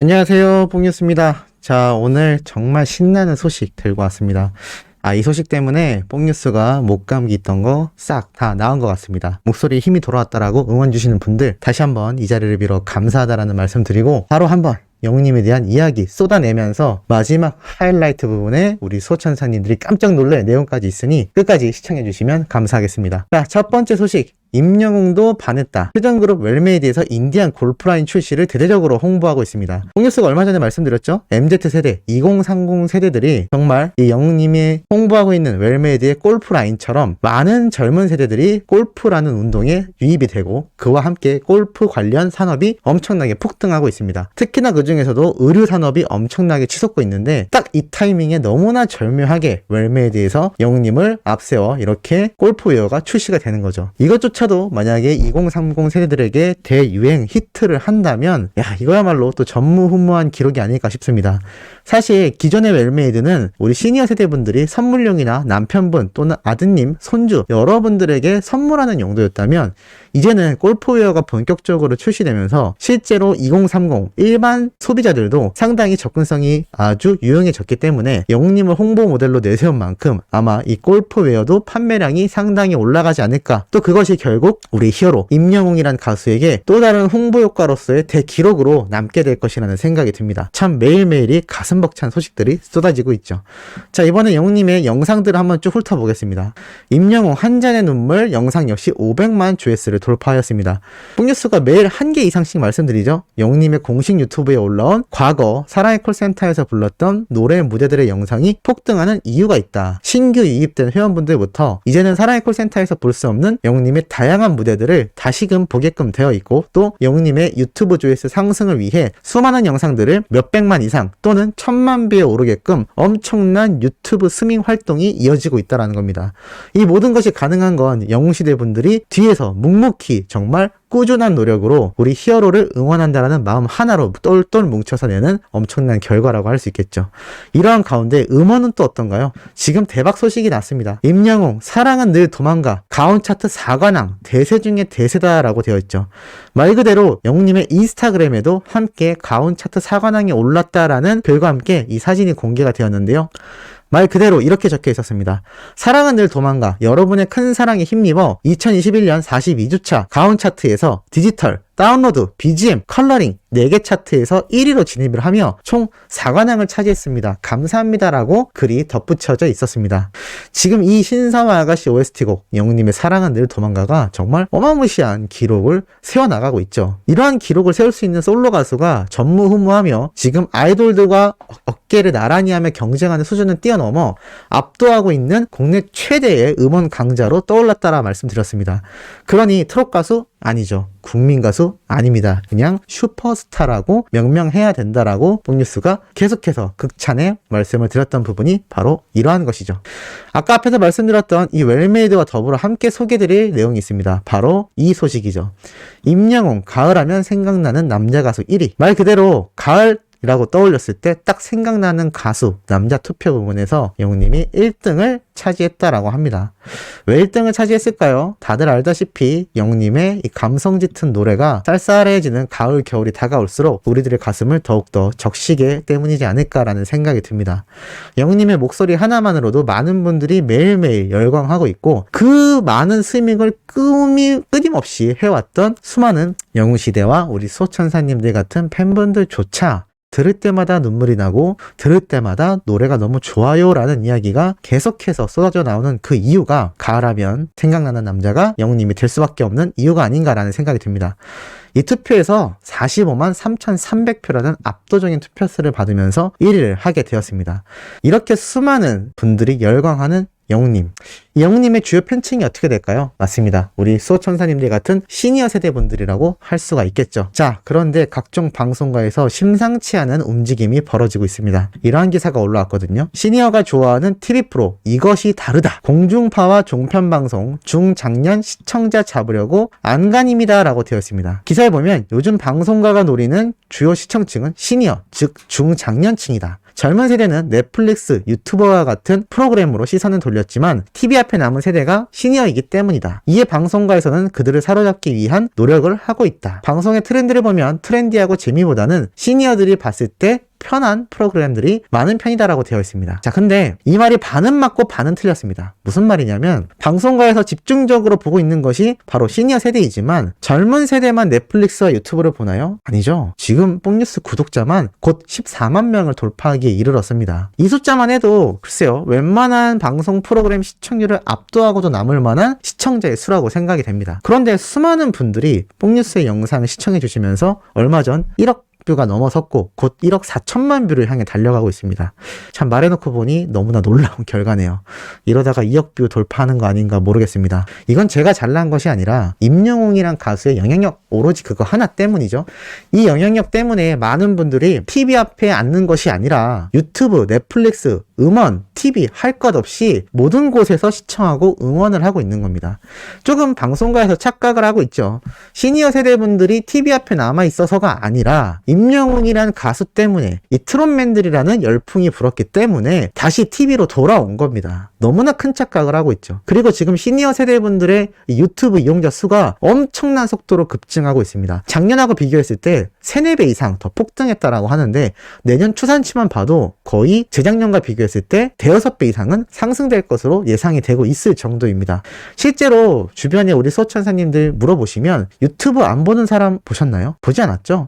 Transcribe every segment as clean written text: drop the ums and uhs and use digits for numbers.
안녕하세요, 뽕뉴스입니다. 자, 오늘 정말 신나는 소식 들고 왔습니다. 이 소식 때문에 뽕뉴스가 목감기 있던 거 싹 다 나은 것 같습니다. 목소리에 힘이 돌아왔다라고 응원 주시는 분들 다시 한번 이 자리를 빌어 감사하다라는 말씀 드리고 바로 한번 영웅님에 대한 이야기 쏟아내면서 마지막 하이라이트 부분에 우리 소천사님들이 깜짝 놀랄 내용까지 있으니 끝까지 시청해주시면 감사하겠습니다. 자, 첫 번째 소식. 임영웅도 반했다. 표정그룹 웰메이드에서 인디안 골프라인 출시를 대대적으로 홍보하고 있습니다. 뽕뉴스가 얼마 전에 말씀드렸죠? MZ세대, 2030 세대들이 정말 이 영웅님이 홍보하고 있는 웰메이드의 골프라인처럼 많은 젊은 세대들이 골프라는 운동에 유입이 되고 그와 함께 골프 관련 산업이 엄청나게 폭등하고 있습니다. 특히나 그 중에서도 의류 산업이 엄청나게 치솟고 있는데 딱 이 타이밍에 너무나 절묘하게 웰메이드에서 영웅님을 앞세워 이렇게 골프웨어가 출시가 되는 거죠. 이것조차도 만약에 2030 세대들에게 대유행 히트를 한다면 이거야말로 또 전무후무한 기록이 아닐까 싶습니다. 사실 기존의 웰메이드는 우리 시니어 세대분들이 선물용이나 남편분 또는 아드님, 손주 여러분들에게 선물하는 용도였다면 이제는 골프웨어가 본격적으로 출시되면서 실제로 2030 일반 소비자들도 상당히 접근성이 아주 유용해졌기 때문에 영웅님을 홍보 모델로 내세운 만큼 아마 이 골프웨어도 판매량이 상당히 올라가지 않을까. 또 그것이 결국 우리 히어로 임영웅이란 가수에게 또 다른 홍보 효과로서의 대기록으로 남게 될 것이라는 생각이 듭니다. 참 매일매일이 가슴 벅찬 소식들이 쏟아지고 있죠. 자, 이번에 영웅님의 영상들을 한번 쭉 훑어보겠습니다. 임영웅 한 잔의 눈물 영상 역시 500만 조회수를 돌파하였습니다. 뽕뉴스가 매일 한 개 이상씩 말씀드리죠. 영웅님의 공식 유튜브에 올라온 과거 사랑의 콜센터에서 불렀던 노래 무대들의 영상이 폭등하는 이유가 있다. 신규 유입된 회원분들부터 이제는 사랑의 콜센터에서 볼 수 없는 영웅님의 다양한 무대들을 다시금 보게끔 되어 있고 또 영웅님의 유튜브 조회수 상승을 위해 수많은 영상들을 몇백만 이상 또는 1000만 뷰에 오르게끔 엄청난 유튜브 스밍 활동이 이어지고 있다는 겁니다. 이 모든 것이 가능한 건 영웅시대 분들이 뒤에서 묵묵히 정말 꾸준한 노력으로 우리 히어로를 응원한다라는 마음 하나로 똘똘 뭉쳐서 내는 엄청난 결과라고 할 수 있겠죠. 이러한 가운데 음원은 또 어떤가요? 지금 대박 소식이 났습니다. 임영웅 사랑은 늘 도망가 가온 차트 4관왕 대세 중에 대세다라고 되어 있죠. 말 그대로 영웅님의 인스타그램에도 함께 가온 차트 4관왕에 올랐다라는 글과 함께 이 사진이 공개가 되었는데요. 말 그대로 이렇게 적혀 있었습니다. 사랑은 늘 도망가 여러분의 큰 사랑에 힘입어 2021년 42주차 가온 차트에서 디지털, 다운로드, BGM, 컬러링 4개 차트에서 1위로 진입을 하며 총 4관왕을 차지했습니다. 감사합니다라고 글이 덧붙여져 있었습니다. 지금 이 신사와 아가씨 OST곡 영웅님의 사랑은 늘 도망가가 정말 어마무시한 기록을 세워나가고 있죠. 이러한 기록을 세울 수 있는 솔로 가수가 전무후무하며 지금 아이돌들과 어깨를 나란히 하며 경쟁하는 수준을 뛰어넘어 압도하고 있는 국내 최대의 음원 강자로 떠올랐다라 말씀드렸습니다. 그러니 트롯 가수? 아니죠. 국민 가수? 아닙니다. 그냥 슈퍼스타라고 명명해야 된다라고 뽕뉴스가 계속해서 극찬의 말씀을 드렸던 부분이 바로 이러한 것이죠. 아까 앞에서 말씀드렸던 이 웰메이드와 더불어 함께 소개드릴 내용이 있습니다. 바로 이 소식이죠. 임영웅 가을하면 생각나는 남자 가수 1위. 말 그대로 가을 이라고 떠올렸을 때 딱 생각나는 가수 남자 투표 부분에서 영웅님이 1등을 차지했다라고 합니다. 왜 1등을 차지했을까요? 다들 알다시피 영웅님의 이 감성 짙은 노래가 쌀쌀해지는 가을 겨울이 다가올수록 우리들의 가슴을 더욱더 적시게 때문이지 않을까라는 생각이 듭니다. 영웅님의 목소리 하나만으로도 많은 분들이 매일매일 열광하고 있고 그 많은 스밍을 끊임없이 해왔던 수많은 영웅시대와 우리 소천사님들 같은 팬분들조차 들을 때마다 눈물이 나고 들을 때마다 노래가 너무 좋아요 라는 이야기가 계속해서 쏟아져 나오는 그 이유가 가을하면 생각나는 남자가 영웅님이 될 수밖에 없는 이유가 아닌가라는 생각이 듭니다. 이 투표에서 45만 3,300표라는 압도적인 투표수를 받으면서 1위를 하게 되었습니다. 이렇게 수많은 분들이 열광하는 영웅님. 이 영웅님의 주요 팬층이 어떻게 될까요? 맞습니다. 우리 수호천사님들 같은 시니어 세대분들이라고 할 수가 있겠죠. 자, 그런데 각종 방송가에서 심상치 않은 움직임이 벌어지고 있습니다. 이러한 기사가 올라왔거든요. 시니어가 좋아하는 TV 프로 이것이 다르다. 공중파와 종편방송 중장년 시청자 잡으려고 안간힘이다 라고 되어 있습니다. 기사에 보면 요즘 방송가가 노리는 주요 시청층은 시니어, 즉 중장년층이다. 젊은 세대는 넷플릭스, 유튜버와 같은 프로그램으로 시선을 돌렸지만 TV 앞에 남은 세대가 시니어이기 때문이다. 이에 방송가에서는 그들을 사로잡기 위한 노력을 하고 있다. 방송의 트렌드를 보면 트렌디하고 재미보다는 시니어들이 봤을 때 편한 프로그램들이 많은 편이다라고 되어 있습니다. 자, 근데 이 말이 반은 맞고 반은 틀렸습니다. 무슨 말이냐면 방송가에서 집중적으로 보고 있는 것이 바로 시니어 세대이지만 젊은 세대만 넷플릭스와 유튜브를 보나요? 아니죠. 지금 뽕뉴스 구독자만 곧 14만 명을 돌파하기에 이르렀습니다. 이 숫자만 해도 글쎄요, 웬만한 방송 프로그램 시청률을 압도하고도 남을 만한 시청자의 수라고 생각이 됩니다. 그런데 수많은 분들이 뽕뉴스의 영상을 시청해 주시면서 얼마 전 1억 뷰가 넘어섰고 곧 1억 4천만 뷰를 향해 달려가고 있습니다. 참 말해놓고 보니 너무나 놀라운 결과네요. 이러다가 2억 뷰 돌파하는 거 아닌가 모르겠습니다. 이건 제가 잘난 것이 아니라 임영웅이란 가수의 영향력, 오로지 그거 하나 때문이죠. 이 영향력 때문에 많은 분들이 TV 앞에 앉는 것이 아니라 유튜브, 넷플릭스, 음원, TV 할 것 없이 모든 곳에서 시청하고 응원을 하고 있는 겁니다. 조금 방송가에서 착각을 하고 있죠. 시니어 세대분들이 TV 앞에 남아 있어서가 아니라 임영웅이란 가수 때문에, 이 트롯맨들이라는 열풍이 불었기 때문에 다시 TV로 돌아온 겁니다. 너무나 큰 착각을 하고 있죠. 그리고 지금 시니어 세대분들의 유튜브 이용자 수가 엄청난 속도로 급증하고 있습니다. 작년하고 비교했을 때 3, 4배 이상 더 폭등했다라고 하는데 내년 추산치만 봐도 거의 재작년과 비교했을 때 대여섯 배 이상은 상승될 것으로 예상이 되고 있을 정도입니다. 실제로 주변에 우리 수호천사님들 물어보시면 유튜브 안 보는 사람 보셨나요? 보지 않았죠?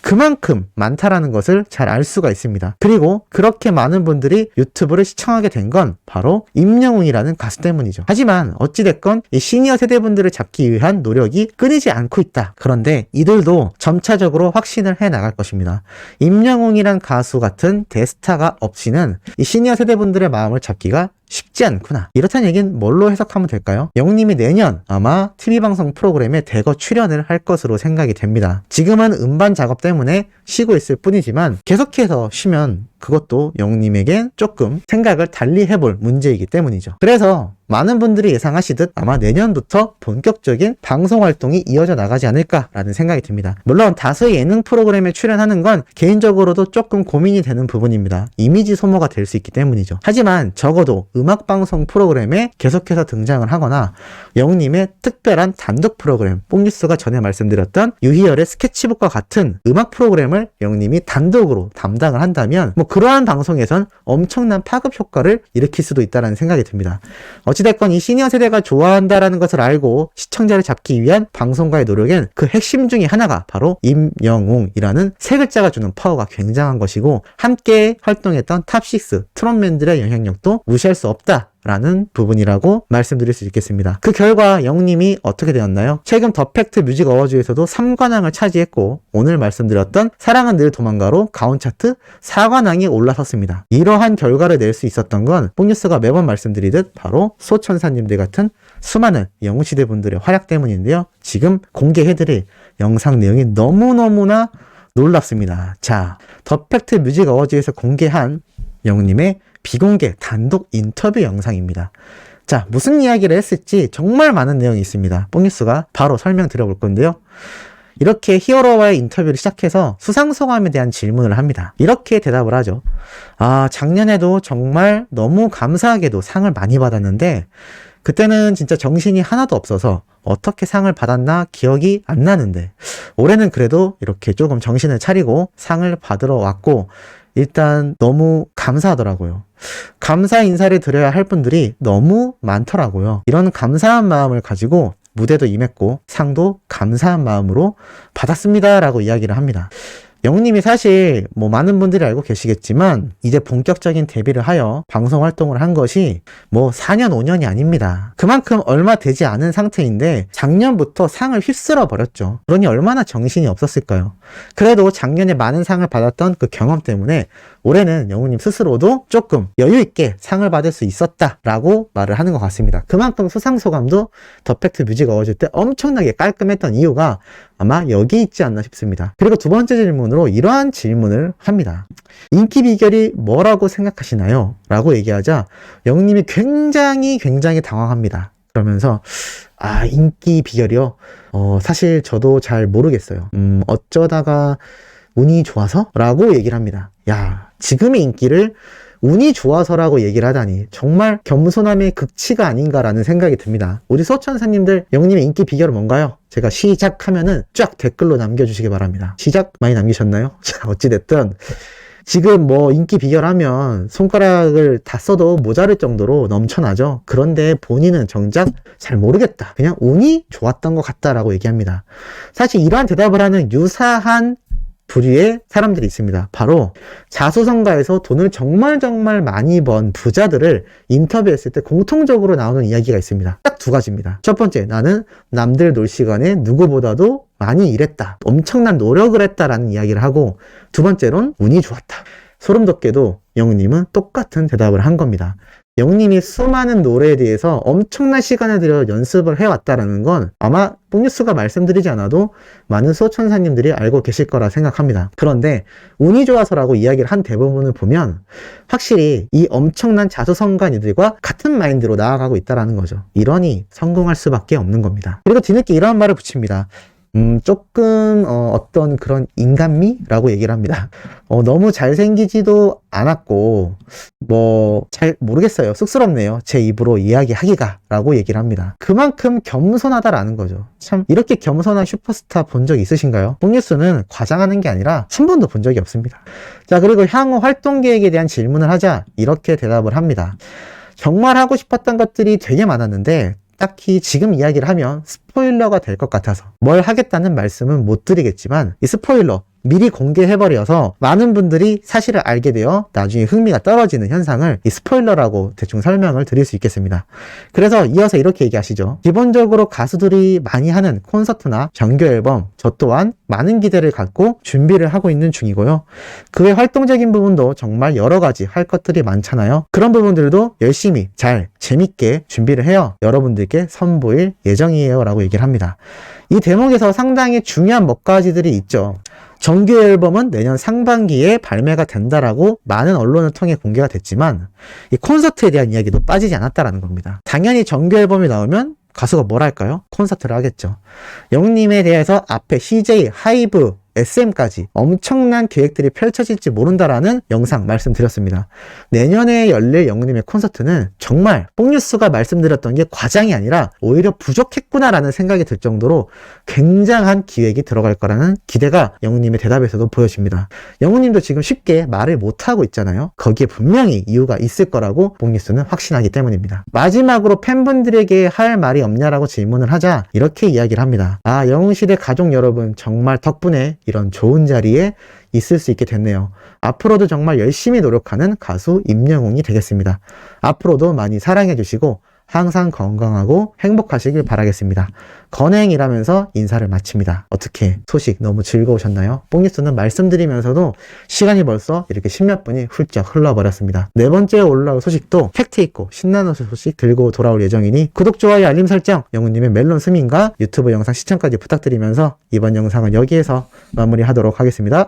그만큼 많다라는 것을 잘 알 수가 있습니다. 그리고 그렇게 많은 분들이 유튜브를 시청하게 된 건 바로 임영웅이라는 가수 때문이죠. 하지만 어찌됐건 이 시니어 세대분들을 잡기 위한 노력이 끊이지 않고 있다. 그런데 이들도 점차적으로 확신을 해 나갈 것입니다. 임영웅이란 가수 같은 대스타가 없이는 이 시니어 세대분들의 마음을 잡기가 쉽지 않구나. 이렇다는 얘기는 뭘로 해석하면 될까요? 영웅님이 내년 아마 TV방송 프로그램에 대거 출연을 할 것으로 생각이 됩니다. 지금은 음반 작업 때문에 쉬고 있을 뿐이지만 계속해서 쉬면 그것도 영웅님에겐 조금 생각을 달리 해볼 문제이기 때문이죠. 그래서 많은 분들이 예상하시듯 아마 내년부터 본격적인 방송 활동이 이어져 나가지 않을까라는 생각이 듭니다. 물론 다수의 예능 프로그램에 출연하는 건 개인적으로도 조금 고민이 되는 부분입니다. 이미지 소모가 될 수 있기 때문이죠. 하지만 적어도 음악방송 프로그램에 계속해서 등장을 하거나 영웅님의 특별한 단독 프로그램, 뽕뉴스가 전에 말씀드렸던 유희열의 스케치북과 같은 음악 프로그램을 영웅님이 단독으로 담당을 한다면 그러한 방송에선 엄청난 파급 효과를 일으킬 수도 있다는 생각이 듭니다. 어찌됐건 이 시니어 세대가 좋아한다라는 것을 알고 시청자를 잡기 위한 방송가의 노력엔 그 핵심 중에 하나가 바로 임영웅이라는 세 글자가 주는 파워가 굉장한 것이고 함께 활동했던 탑6 트롯맨들의 영향력도 무시할 수 없다 라는 부분이라고 말씀드릴 수 있겠습니다. 그 결과 영웅님이 어떻게 되었나요? 최근 더 팩트 뮤직 어워즈에서도 3관왕을 차지했고 오늘 말씀드렸던 사랑은 늘 도망가로 가온 차트 4관왕이 올라섰습니다. 이러한 결과를 낼 수 있었던 건 뽕뉴스가 매번 말씀드리듯 바로 소천사님들 같은 수많은 영웅시대 분들의 활약 때문인데요. 지금 공개해드릴 영상 내용이 너무너무나 놀랍습니다. 자, 더 팩트 뮤직 어워즈에서 공개한 영웅님의 비공개 단독 인터뷰 영상입니다. 자, 무슨 이야기를 했을지 정말 많은 내용이 있습니다. 뽕뉴스가 바로 설명드려볼 건데요. 이렇게 히어로와의 인터뷰를 시작해서 수상소감에 대한 질문을 합니다. 이렇게 대답을 하죠. 작년에도 정말 너무 감사하게도 상을 많이 받았는데 그때는 진짜 정신이 하나도 없어서 어떻게 상을 받았나 기억이 안 나는데 올해는 그래도 이렇게 조금 정신을 차리고 상을 받으러 왔고 일단 너무 감사하더라고요. 감사 인사를 드려야 할 분들이 너무 많더라고요. 이런 감사한 마음을 가지고 무대도 임했고 상도 감사한 마음으로 받았습니다 라고 이야기를 합니다. 영웅님이 사실 많은 분들이 알고 계시겠지만 이제 본격적인 데뷔를 하여 방송 활동을 한 것이 4년 5년이 아닙니다. 그만큼 얼마 되지 않은 상태인데 작년부터 상을 휩쓸어 버렸죠. 그러니 얼마나 정신이 없었을까요? 그래도 작년에 많은 상을 받았던 그 경험 때문에 올해는 영웅님 스스로도 조금 여유 있게 상을 받을 수 있었다라고 말을 하는 것 같습니다. 그만큼 수상소감도 더 팩트 뮤직 어워즈 때 엄청나게 깔끔했던 이유가 아마 여기 있지 않나 싶습니다. 그리고 두 번째 질문으로 이러한 질문을 합니다. 인기 비결이 뭐라고 생각하시나요? 라고 얘기하자 영웅님이 굉장히 당황합니다. 그러면서 인기 비결이요? 사실 저도 잘 모르겠어요. 어쩌다가 운이 좋아서? 라고 얘기를 합니다. 야, 지금의 인기를 운이 좋아서라고 얘기를 하다니 정말 겸손함의 극치가 아닌가라는 생각이 듭니다. 우리 소천사님들 영님의 인기 비결은 뭔가요? 제가 시작하면은 쫙 댓글로 남겨주시기 바랍니다. 시작 많이 남기셨나요? 자, 어찌됐든 지금 뭐 인기 비결하면 손가락을 다 써도 모자랄 정도로 넘쳐나죠. 그런데 본인은 정작 잘 모르겠다. 그냥 운이 좋았던 것 같다라고 얘기합니다. 사실 이러한 대답을 하는 유사한 부류의 사람들이 있습니다. 바로 자수성가에서 돈을 정말 많이 번 부자들을 인터뷰했을 때 공통적으로 나오는 이야기가 있습니다. 딱 두 가지입니다. 첫 번째, 나는 남들 놀 시간에 누구보다도 많이 일했다. 엄청난 노력을 했다라는 이야기를 하고, 두 번째로는 운이 좋았다. 소름 돋게도 영님은 똑같은 대답을 한 겁니다. 영님이 수많은 노래에 대해서 엄청난 시간을 들여 연습을 해왔다라는 건 아마 뽕뉴스가 말씀드리지 않아도 많은 수호천사님들이 알고 계실 거라 생각합니다. 그런데 운이 좋아서라고 이야기를 한 대부분을 보면 확실히 이 엄청난 자수성가니들과 같은 마인드로 나아가고 있다는 거죠. 이러니 성공할 수밖에 없는 겁니다. 그리고 뒤늦게 이런 말을 붙입니다. 조금 어떤 그런 인간미라고 얘기를 합니다. 너무 잘생기지도 않았고 뭐 잘 모르겠어요. 쑥스럽네요. 제 입으로 이야기하기가 라고 얘기를 합니다. 그만큼 겸손하다라는 거죠. 참 이렇게 겸손한 슈퍼스타 본 적 있으신가요? 뽕뉴스는 과장하는 게 아니라 한 번도 본 적이 없습니다. 자, 그리고 향후 활동 계획에 대한 질문을 하자 이렇게 대답을 합니다. 정말 하고 싶었던 것들이 되게 많았는데 딱히 지금 이야기를 하면 스포일러가 될 것 같아서 뭘 하겠다는 말씀은 못 드리겠지만 이 스포일러 미리 공개해버려서 많은 분들이 사실을 알게 되어 나중에 흥미가 떨어지는 현상을 이 스포일러라고 대충 설명을 드릴 수 있겠습니다. 그래서 이어서 이렇게 얘기하시죠. 기본적으로 가수들이 많이 하는 콘서트나 정규 앨범, 저 또한 많은 기대를 갖고 준비를 하고 있는 중이고요. 그 외 활동적인 부분도 정말 여러 가지 할 것들이 많잖아요. 그런 부분들도 열심히 잘 재밌게 준비를 해요. 여러분들께 선보일 예정이에요 라고 얘기를 합니다. 이 대목에서 상당히 중요한 몇 가지들이 있죠. 정규 앨범은 내년 상반기에 발매가 된다라고 많은 언론을 통해 공개가 됐지만 이 콘서트에 대한 이야기도 빠지지 않았다라는 겁니다. 당연히 정규 앨범이 나오면 가수가 뭘 할까요? 콘서트를 하겠죠. 영님에 대해서 앞에 CJ, 하이브, SM까지 엄청난 계획들이 펼쳐질지 모른다라는 영상 말씀드렸습니다. 내년에 열릴 영님의 콘서트는 정말 뽕뉴스가 말씀드렸던 게 과장이 아니라 오히려 부족했구나라는 생각이 들 정도로 굉장한 기획이 들어갈 거라는 기대가 영님의 대답에서도 보여집니다. 영님도 지금 쉽게 말을 못하고 있잖아요. 거기에 분명히 이유가 있을 거라고 뽕뉴스는 확신하기 때문입니다. 마지막으로 팬분들에게 할 말이 없냐라고 질문을 하자 이렇게 이야기를 합니다. 영웅시대 가족 여러분 정말 덕분에 이런 좋은 자리에 있을 수 있게 됐네요. 앞으로도 정말 열심히 노력하는 가수 임영웅이 되겠습니다. 앞으로도 많이 사랑해 주시고 항상 건강하고 행복하시길 바라겠습니다. 건행이라면서 인사를 마칩니다. 어떻게 소식 너무 즐거우셨나요? 뽕뉴스는 말씀드리면서도 시간이 벌써 이렇게 십몇 분이 훌쩍 흘러버렸습니다. 네 번째 올라올 소식도 팩트 있고 신나는 소식 들고 돌아올 예정이니 구독, 좋아요, 알림 설정, 영훈님의 멜론 스밍과 유튜브 영상 시청까지 부탁드리면서 이번 영상은 여기에서 마무리하도록 하겠습니다.